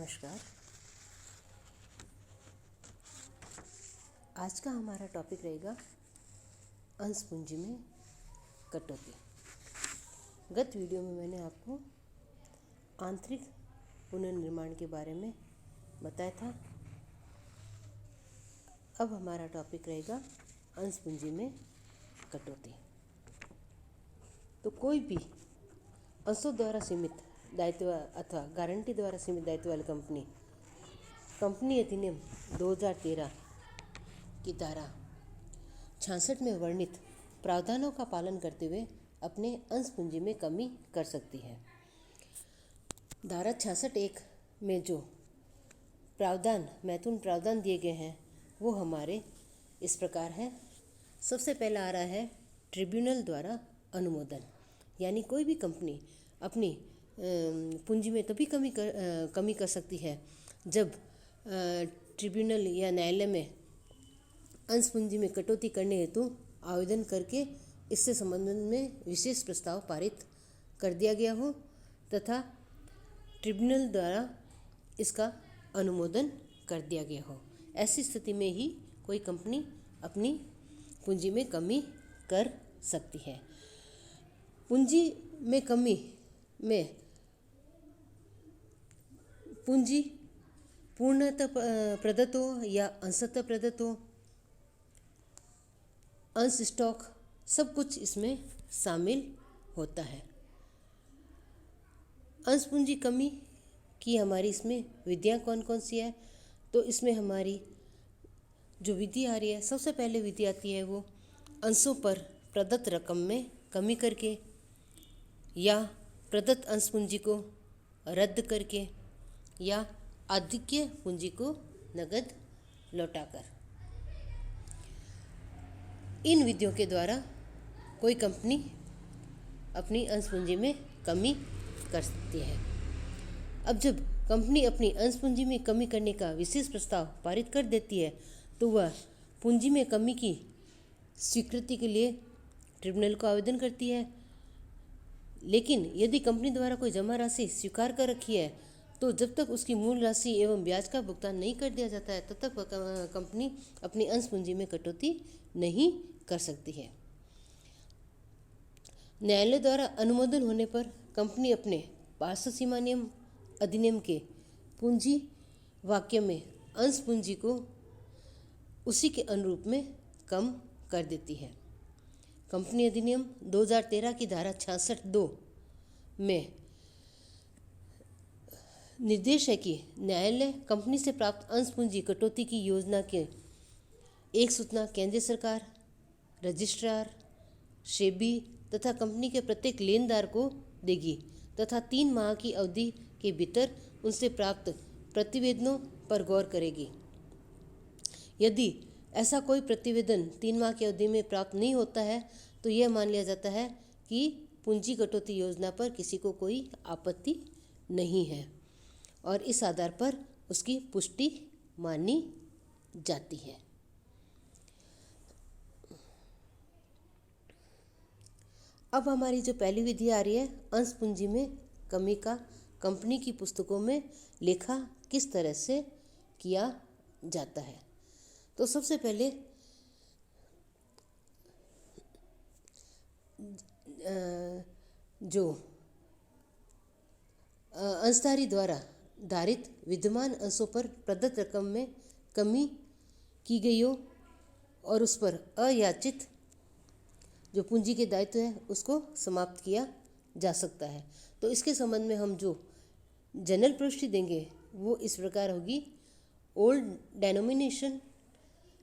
नमस्कार। आज का हमारा टॉपिक रहेगा अंश पूंजी में कटौती। गत वीडियो में मैंने आपको आंतरिक पुनर्निर्माण के बारे में बताया था। अब हमारा टॉपिक रहेगा अंश पूंजी में कटौती। तो कोई भी अंशों द्वारा सीमित दायित्व अथवा गारंटी द्वारा सीमित दायित्व वाली कंपनी अधिनियम 2013 की धारा 66 में वर्णित प्रावधानों का पालन करते हुए अपने अंश पूंजी में कमी कर सकती है। धारा 66(1) में जो महत्वपूर्ण प्रावधान दिए गए हैं वो हमारे इस प्रकार है। सबसे पहला आ रहा है ट्रिब्यूनल द्वारा अनुमोदन, यानी कोई भी कंपनी अपनी पूंजी में तभी कमी कर सकती है जब ट्रिब्यूनल या न्यायालय में अंश पूंजी में कटौती करने हेतु आवेदन करके इससे संबंध में विशेष प्रस्ताव पारित कर दिया गया हो तथा ट्रिब्यूनल द्वारा इसका अनुमोदन कर दिया गया हो। ऐसी स्थिति में ही कोई कंपनी अपनी पूंजी में कमी कर सकती है। पूंजी में कमी में पूंजी पूर्णतः प्रदत्त हो या अंशतः प्रदत्त हो, अंश स्टॉक सब कुछ इसमें शामिल होता है। अंश पूंजी कमी की हमारी इसमें विधियाँ कौन कौन सी है, तो इसमें हमारी जो विधि आ रही है, सबसे पहले विधि आती है वो अंशों पर प्रदत्त रकम में कमी करके या प्रदत्त अंश पूंजी को रद्द करके या आधिक्य पूंजी को नगद लौटाकर। इन विधियों के द्वारा कोई कंपनी अपनी अंश पूंजी में कमी कर सकती है। अब जब कंपनी अपनी अंश पूंजी में कमी करने का विशेष प्रस्ताव पारित कर देती है तो वह पूंजी में कमी की स्वीकृति के लिए ट्रिब्यूनल को आवेदन करती है। लेकिन यदि कंपनी द्वारा कोई जमा राशि स्वीकार कर रखी है तो जब तक उसकी मूल राशि एवं ब्याज का भुगतान नहीं कर दिया जाता है तब तक कंपनी अपनी अंश पूंजी में कटौती नहीं कर सकती है। न्यायालय द्वारा अनुमोदन होने पर कंपनी अपने पार्षद सीमा नियम अधिनियम के पूंजी वाक्य में अंश पूंजी को उसी के अनुरूप में कम कर देती है। कंपनी अधिनियम 2013 की धारा 66(2) में निर्देश है कि न्यायालय कंपनी से प्राप्त अंश पूंजी कटौती की योजना के एक सूचना केंद्र सरकार, रजिस्ट्रार, सेबी तथा कंपनी के प्रत्येक लेनदार को देगी तथा 3 माह की अवधि के भीतर उनसे प्राप्त प्रतिवेदनों पर गौर करेगी। यदि ऐसा कोई प्रतिवेदन 3 माह की अवधि में प्राप्त नहीं होता है तो यह मान लिया जाता है कि पूंजी कटौती योजना पर किसी को कोई आपत्ति नहीं है और इस आधार पर उसकी पुष्टि मानी जाती है। अब हमारी जो पहली विधि आ रही है अंश पूंजी में कमी का कंपनी की पुस्तकों में लेखा किस तरह से किया जाता है। तो सबसे पहले जो अंशधारी द्वारा धारित विद्यमान अंशों पर प्रदत्त रकम में कमी की गई हो और उस पर अयाचित जो पूंजी के दायित्व है उसको समाप्त किया जा सकता है। तो इसके संबंध में हम जो जनरल प्रविष्टि देंगे वो इस प्रकार होगी। ओल्ड डेनोमिनेशन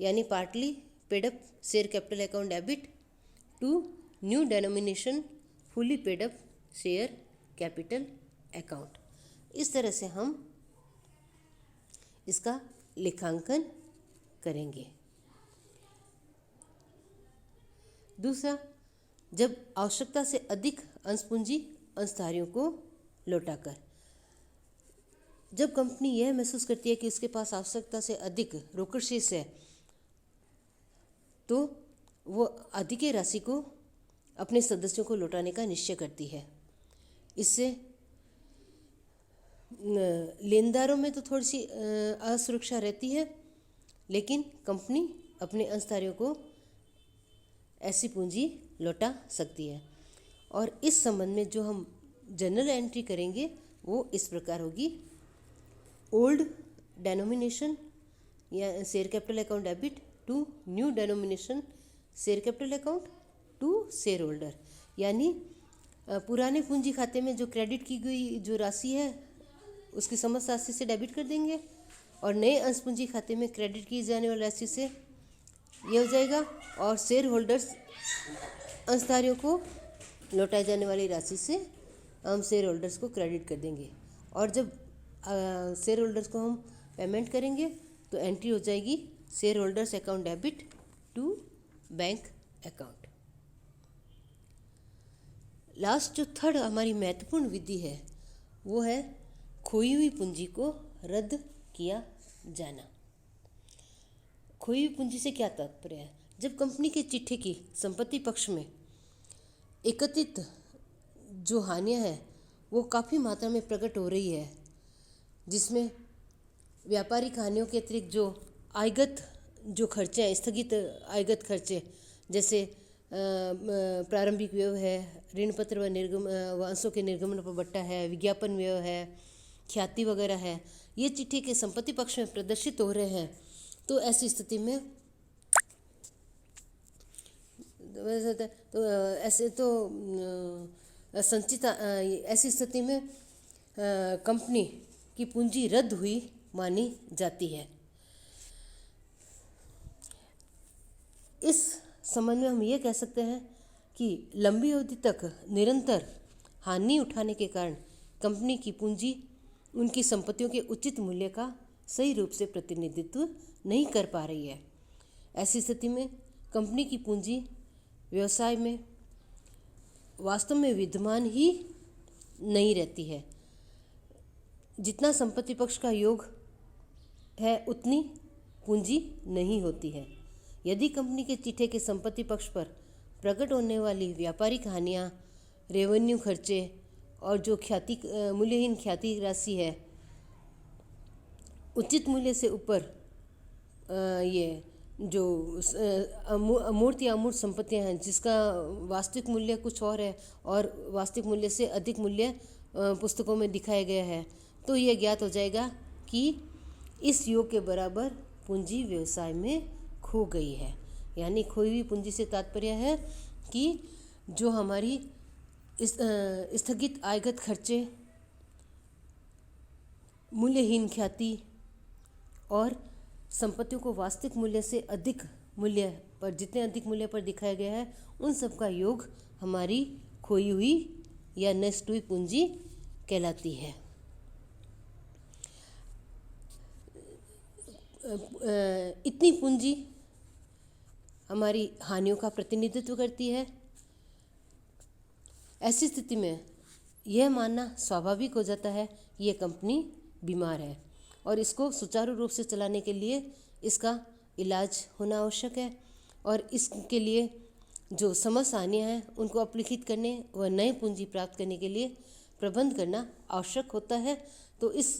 यानी partly paid up share capital account debit to new denomination fully paid up share capital account. इस तरह से हम इसका लेखांकन करेंगे। दूसरा, जब आवश्यकता से अधिक अंश पूंजी अंशधारियों को लौटाकर। जब कंपनी यह महसूस करती है कि उसके पास आवश्यकता से अधिक रोकड़ शेष है तो वो अधिक राशि को अपने सदस्यों को लौटाने का निश्चय करती है। इससे लेनदारों में तो थोड़ी सी असुरक्षा रहती है, लेकिन कंपनी अपने अंशधारियों को ऐसी पूंजी लौटा सकती है। और इस संबंध में जो हम जनरल एंट्री करेंगे वो इस प्रकार होगी: ओल्ड डेनोमिनेशन या share capital account debit to new denomination share capital account to share holder. यानी पुराने पूंजी खाते में जो क्रेडिट की गई जो राशि है उसकी समस्त राशि से डेबिट कर देंगे, और नए अंश पूंजी खाते में क्रेडिट की जाने वाली राशि से ये हो जाएगा, और शेयर होल्डर्स अंशधारियों को लौटाई जाने वाली राशि से हम शेयर होल्डर्स को क्रेडिट कर देंगे। और जब शेयर होल्डर्स को हम पेमेंट करेंगे तो एंट्री हो जाएगी shareholders account debit to bank account. Last जो थर्ड हमारी महत्वपूर्ण विधि है वो है खोई हुई पूंजी को रद्द किया जाना। खोई हुई पूंजी से क्या तात्पर्य है? जब कंपनी के चिट्ठे की संपत्ति पक्ष में एकत्रित जो हानियां हैं वो काफ़ी मात्रा में प्रकट हो रही है, जिसमें व्यापारिक हानियों के अतिरिक्त जो आयगत जो खर्चे हैं, स्थगित आयगत खर्चे, जैसे प्रारंभिक व्यय है, ऋण पत्र व निर्गम व अंशों के निर्गमन पर बट्टा है, विज्ञापन व्यय है, ख्याति वगैरह है, ये चिट्ठी के संपत्ति पक्ष में प्रदर्शित हो रहे हैं। तो ऐसी स्थिति में संचित ऐसी स्थिति में कंपनी की पूंजी रद्द हुई मानी जाती है। इस संबंध में हम ये कह सकते हैं कि लंबी अवधि तक निरंतर हानि उठाने के कारण कंपनी की पूंजी उनकी संपत्तियों के उचित मूल्य का सही रूप से प्रतिनिधित्व नहीं कर पा रही है। ऐसी स्थिति में कंपनी की पूंजी व्यवसाय में वास्तव में विद्यमान ही नहीं रहती है। जितना संपत्ति पक्ष का योग है उतनी पूंजी नहीं होती है। यदि कंपनी के चिट्ठे के संपत्ति पक्ष पर प्रकट होने वाली व्यापारिक हानियाँ, रेवेन्यू खर्चे और जो ख्याति मूल्यहीन ख्याति राशि है उचित मूल्य से ऊपर ये जो अमूर्त या अमूर्त संपत्तियां हैं जिसका वास्तविक मूल्य कुछ और है और वास्तविक मूल्य से अधिक मूल्य पुस्तकों में दिखाया गया है, तो यह ज्ञात हो जाएगा कि इस योग के बराबर पूंजी व्यवसाय में खो गई है। यानी खोई हुई पूंजी से तात्पर्य है कि जो हमारी स्थगित आयगत खर्चे, मूल्यहीन ख्याति और संपत्तियों को वास्तविक मूल्य से अधिक मूल्य पर, जितने अधिक मूल्य पर दिखाया गया है, उन सब का योग हमारी खोई हुई या नष्ट हुई पूंजी कहलाती है। इतनी पूंजी हमारी हानियों का प्रतिनिधित्व करती है। ऐसी स्थिति में यह मानना स्वाभाविक हो जाता है कि यह कंपनी बीमार है और इसको सुचारू रूप से चलाने के लिए इसका इलाज होना आवश्यक है, और इसके लिए जो समस्त हानियाँ हैं उनको अपलिखित करने व नए पूंजी प्राप्त करने के लिए प्रबंध करना आवश्यक होता है। तो इस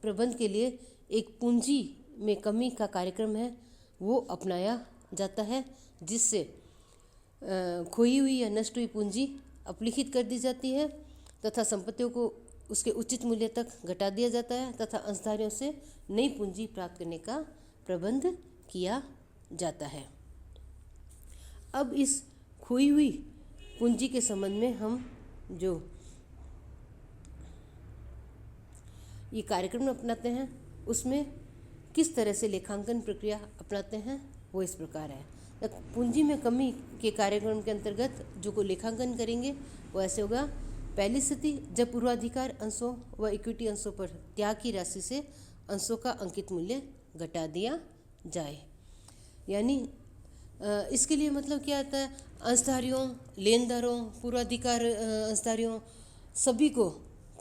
प्रबंध के लिए एक पूंजी में कमी का कार्यक्रम है वो अपनाया जाता है, जिससे खोई हुई या नष्ट हुई पूंजी अपलिखित कर दी जाती है तथा संपत्तियों को उसके उचित मूल्य तक घटा दिया जाता है तथा अंशधारियों से नई पूंजी प्राप्त करने का प्रबंध किया जाता है। अब इस खोई हुई पूंजी के संबंध में हम जो ये कार्यक्रम अपनाते हैं उसमें किस तरह से लेखांकन प्रक्रिया अपनाते हैं वो इस प्रकार है। पूंजी में कमी के कार्यक्रम के अंतर्गत जो को लेखांकन करेंगे वो ऐसे होगा। पहली स्थिति, जब पूर्वाधिकार अंशों व इक्विटी अंशों पर त्याग की राशि से अंशों का अंकित मूल्य घटा दिया जाए। यानी इसके लिए मतलब क्या आता है, अंशधारियों, लेनदारों, पूर्वाधिकार अंशधारियों सभी को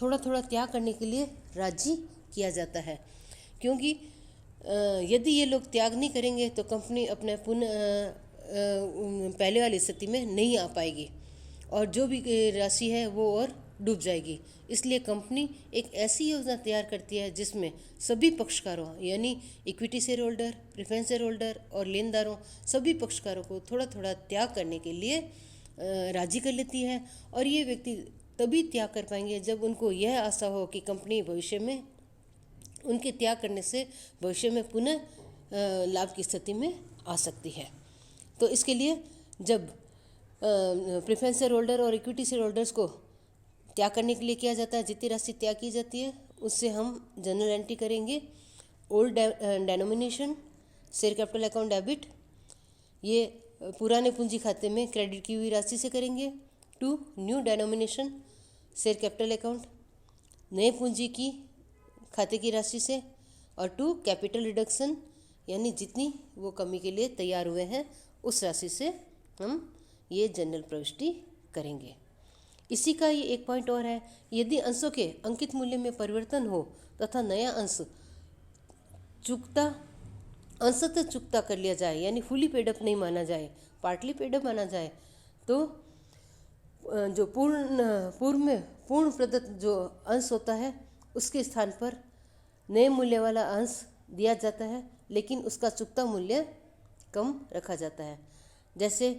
थोड़ा थोड़ा त्याग करने के लिए राजी किया जाता है, क्योंकि यदि ये लोग त्याग नहीं करेंगे तो कंपनी अपने पहले वाली स्थिति में नहीं आ पाएगी और जो भी राशि है वो और डूब जाएगी। इसलिए कंपनी एक ऐसी योजना तैयार करती है जिसमें सभी पक्षकारों यानी equity share holder, preference share holder और लेनदारों सभी पक्षकारों को थोड़ा थोड़ा त्याग करने के लिए राजी कर लेती है। और ये व्यक्ति तभी त्याग कर पाएंगे जब उनको यह आशा हो कि कंपनी भविष्य में उनके त्याग करने से भविष्य में पुनः लाभ की स्थिति में आ सकती है। तो इसके लिए जब प्रेफरेंस शेयर होल्डर और इक्विटी शेयर होल्डर्स को त्याग करने के लिए किया जाता है, जितनी राशि त्याग की जाती है उससे हम जनरल एंट्री करेंगे old denomination share capital account debit, ये पुराने पूंजी खाते में क्रेडिट की हुई राशि से करेंगे। To new denomination share capital account, नए पूंजी की खाते की राशि से। और टू कैपिटल रिडक्शन यानी जितनी वो कमी के लिए तैयार हुए हैं उस राशि से हम ये जनरल प्रविष्टि करेंगे। इसी का ये एक पॉइंट और है, यदि अंशों के अंकित मूल्य में परिवर्तन हो तथा नया अंश अंशतः चुकता कर लिया जाए यानी फुली पेडअप नहीं माना जाए, पार्टली पेडअप माना जाए, तो जो पूर्ण प्रदत्त जो अंश होता है उसके स्थान पर नए मूल्य वाला अंश दिया जाता है, लेकिन उसका चुकता मूल्य कम रखा जाता है। जैसे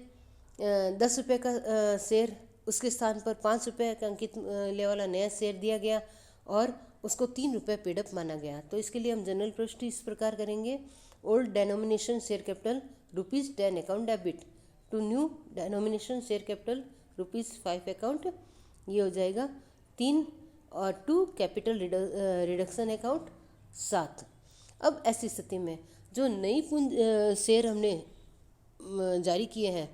10 रुपये का शेयर, उसके स्थान पर 5 रुपये का अंकित मूल्य वाला नया शेयर दिया गया और उसको 3 रुपये पेडअप माना गया। तो इसके लिए हम जनरल प्रविष्टि इस प्रकार करेंगे, old denomination share capital ₹10 account debit to new denomination share capital ₹5 account, ये हो जाएगा 3 और टू कैपिटल रिडक्शन अकाउंट 7। अब ऐसी स्थिति में जो नई शेयर हमने जारी किए हैं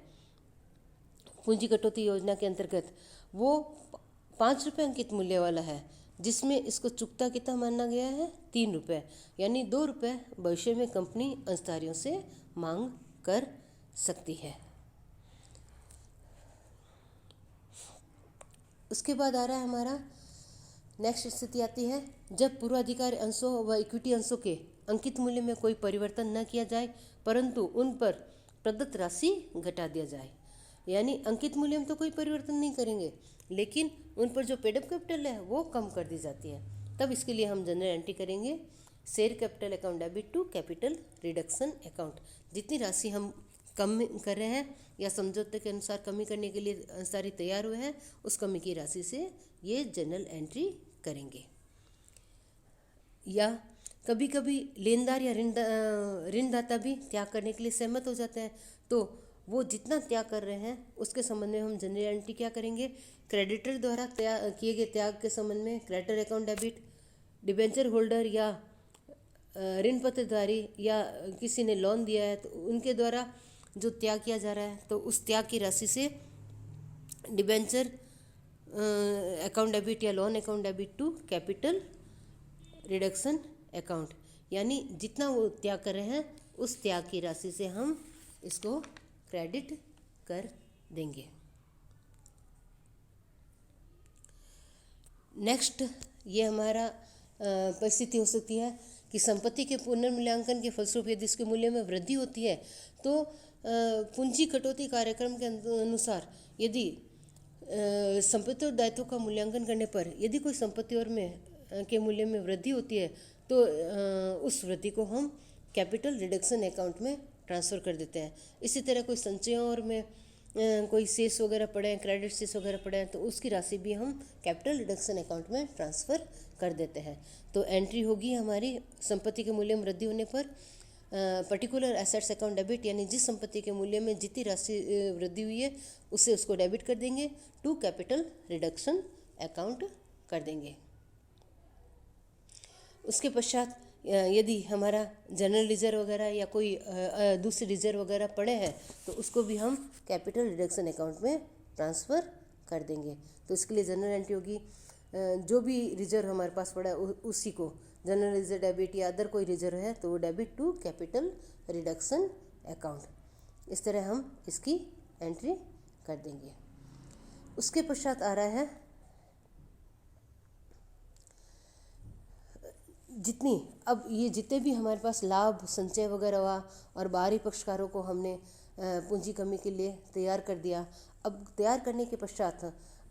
पूंजी कटौती योजना के अंतर्गत, वो 5 रुपये अंकित मूल्य वाला है, जिसमें इसको चुकता कितना माना गया है 3 रुपये, यानी 2 रुपये भविष्य में कंपनी अंशधारियों से मांग कर सकती है। उसके बाद आ रहा है हमारा नेक्स्ट स्थिति आती है जब पूर्वाधिकारी अंशों व इक्विटी अंशों के अंकित मूल्य में कोई परिवर्तन न किया जाए परंतु उन पर प्रदत्त राशि घटा दिया जाए। यानी अंकित मूल्य में तो कोई परिवर्तन नहीं करेंगे, लेकिन उन पर जो पेडअप कैपिटल है वो कम कर दी जाती है। तब इसके लिए हम जनरल एंट्री करेंगे share capital account debit to capital reduction account. जितनी राशि हम कम कर रहे हैं या समझौते के अनुसार कमी करने के लिए अंशधारी तैयार हुए हैं, उस कमी की राशि से ये जनरल एंट्री करेंगे। या कभी कभी लेनदार या ऋणदाता भी त्याग करने के लिए सहमत हो जाते हैं, तो वो जितना त्याग कर रहे हैं उसके संबंध में हम जनरल एंट्री क्या करेंगे, क्रेडिटर द्वारा किए गए त्याग के संबंध में creditor account debit, debenture holder या ऋण पत्रधारी या किसी ने लोन दिया है तो उनके द्वारा जो त्याग किया जा रहा है, तो उस त्याग की राशि से डिबेंचर अकाउंट डेबिट या loan account debit to capital reduction account, यानी जितना वो त्याग कर रहे हैं उस त्याग की राशि से हम इसको क्रेडिट कर देंगे। नेक्स्ट ये हमारा परिस्थिति हो सकती है कि संपत्ति के पुनर्मूल्यांकन के फलस्वरूप यदि इसके मूल्य में वृद्धि होती है तो पूंजी कटौती कार्यक्रम के अनुसार यदि संपत्ति और दायित्वों का मूल्यांकन करने पर यदि कोई संपत्ति और में के मूल्य में वृद्धि होती है तो उस वृद्धि को हम कैपिटल रिडक्शन अकाउंट में ट्रांसफ़र कर देते हैं। इसी तरह कोई संचयों और में कोई शेष वगैरह पड़े हैं, क्रेडिट शेष वगैरह पड़े हैं, तो उसकी राशि भी हम कैपिटल रिडक्शन अकाउंट में ट्रांसफ़र कर देते हैं। तो एंट्री होगी हमारी संपत्ति के मूल्य में वृद्धि होने पर पर्टिकुलर एसेट्स अकाउंट डेबिट, यानी जिस संपत्ति के मूल्य में जितनी राशि वृद्धि हुई है उससे उसको डेबिट कर देंगे, टू कैपिटल रिडक्शन अकाउंट कर देंगे। उसके पश्चात यदि हमारा जनरल रिजर्व वगैरह या कोई दूसरी रिजर्व वगैरह पड़े हैं तो उसको भी हम कैपिटल रिडक्शन अकाउंट में ट्रांसफ़र कर देंगे। तो इसके लिए जनरल एंट्री होगी जो भी रिजर्व हमारे पास पड़ा है उसी को जनरल रिजर्व डेबिट या अदर कोई रिजर्व है तो वो debit to capital reduction account. इस तरह हम इसकी एंट्री कर देंगे। उसके पश्चात आ रहा है अब ये जितने भी हमारे पास लाभ संचय वगैरह हुआ और बाहरी पक्षकारों को हमने पूंजी कमी के लिए तैयार कर दिया। अब तैयार करने के पश्चात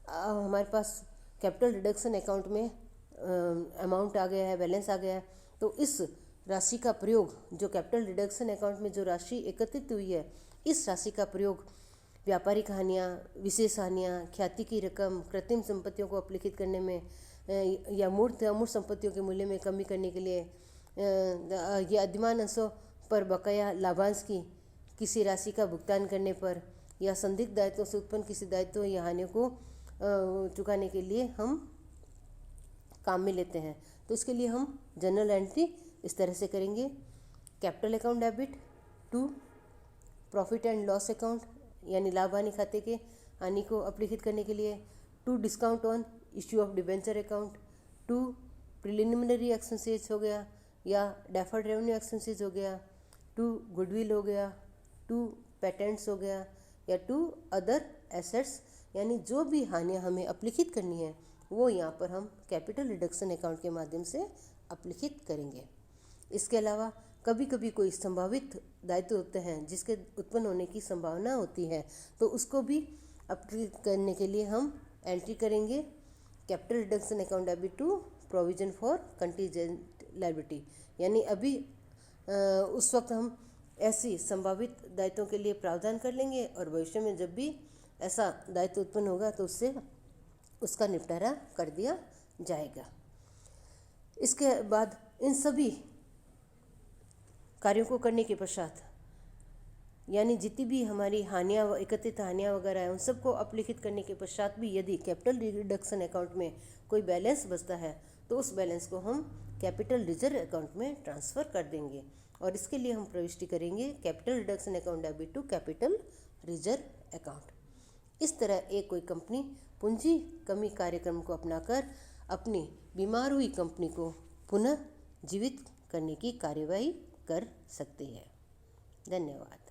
हमारे पास कैपिटल रिडक्शन अकाउंट में अमाउंट आ गया है, बैलेंस आ गया है, तो इस राशि का प्रयोग, जो कैपिटल रिडक्शन अकाउंट में जो राशि एकत्रित हुई है, इस राशि का प्रयोग व्यापारिक हानियाँ, विशेष हानियाँ, ख्याति की रकम, कृत्रिम संपत्तियों को अपलिखित करने में या मूर्त अमूर्त संपत्तियों के मूल्य में कमी करने के लिए, या अधिमान अंशों पर बकाया लाभांश की किसी राशि का भुगतान करने पर, या संदिग्ध दायित्वों से उत्पन्न किसी दायित्व या हानियों को चुकाने के लिए हम काम में लेते हैं। तो इसके लिए हम जनरल एंट्री इस तरह से करेंगे। Capital account debit to profit and loss account, यानी लाभ हानि खाते के हानि को अपलिखित करने के लिए, to discount on issue of debenture account, to preliminary expenses हो गया या डेफर्ड रेवेन्यू एक्सपेंसेस हो गया, टू गुडविल हो गया, टू पेटेंट्स हो गया, या टू अदर एसेट्स, यानी जो भी हानियाँ हमें अपलिखित करनी है वो यहाँ पर हम कैपिटल रिडक्शन अकाउंट के माध्यम से अपलिखित करेंगे। इसके अलावा कभी कभी कोई संभावित दायित्व होते हैं जिसके उत्पन्न होने की संभावना होती है, तो उसको भी अपलिखित करने के लिए हम एंट्री करेंगे capital reduction account debit to provision for contingent liability, यानी अभी उस वक्त हम ऐसी संभावित दायित्वों के लिए प्रावधान कर लेंगे और भविष्य में जब भी ऐसा दायित्व उत्पन्न होगा तो उससे उसका निपटारा कर दिया जाएगा। इसके बाद इन सभी कार्यों को करने के पश्चात, यानी जितनी भी हमारी हानियाँ, एकत्रित हानियाँ वगैरह हैं, उन सबको अपलिखित करने के पश्चात भी यदि कैपिटल रिडक्शन अकाउंट में कोई बैलेंस बचता है तो उस बैलेंस को हम कैपिटल रिजर्व अकाउंट में ट्रांसफ़र कर देंगे, और इसके लिए हम प्रविष्टि करेंगे capital reduction account debit to capital reserve account. इस तरह एक कोई कंपनी पूंजी कमी कार्यक्रम को अपनाकर अपनी बीमार हुई कंपनी को पुनः जीवित करने की कार्यवाही कर सकती है। धन्यवाद।